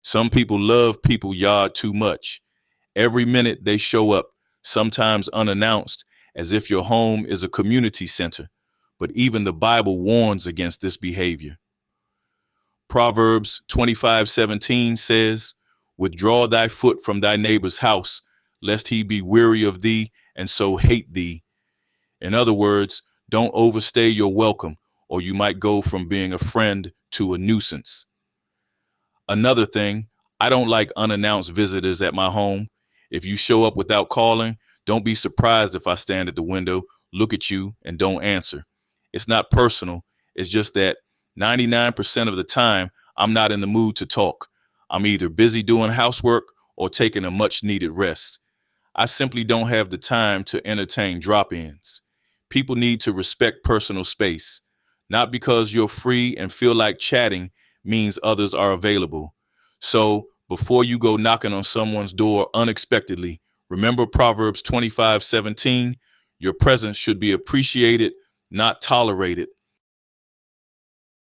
Some people love people yard too much. Every minute they show up, sometimes unannounced, as if your home is a community center. But even the Bible warns against this behavior. Proverbs 25:17 says, "Withdraw thy foot from thy neighbor's house, lest he be weary of thee and so hate thee." In other words, don't overstay your welcome, or you might go from being a friend to a nuisance. Another thing, I don't like unannounced visitors at my home. If you show up without calling, don't be surprised if I stand at the window, look at you, and don't answer. It's not personal. It's just that 99% of the time, I'm not in the mood to talk. I'm either busy doing housework or taking a much needed rest. I simply don't have the time to entertain drop ins. People need to respect personal space. Not because you're free and feel like chatting means others are available. So before you go knocking on someone's door unexpectedly, remember Proverbs 25:17. Your presence should be appreciated, not tolerated.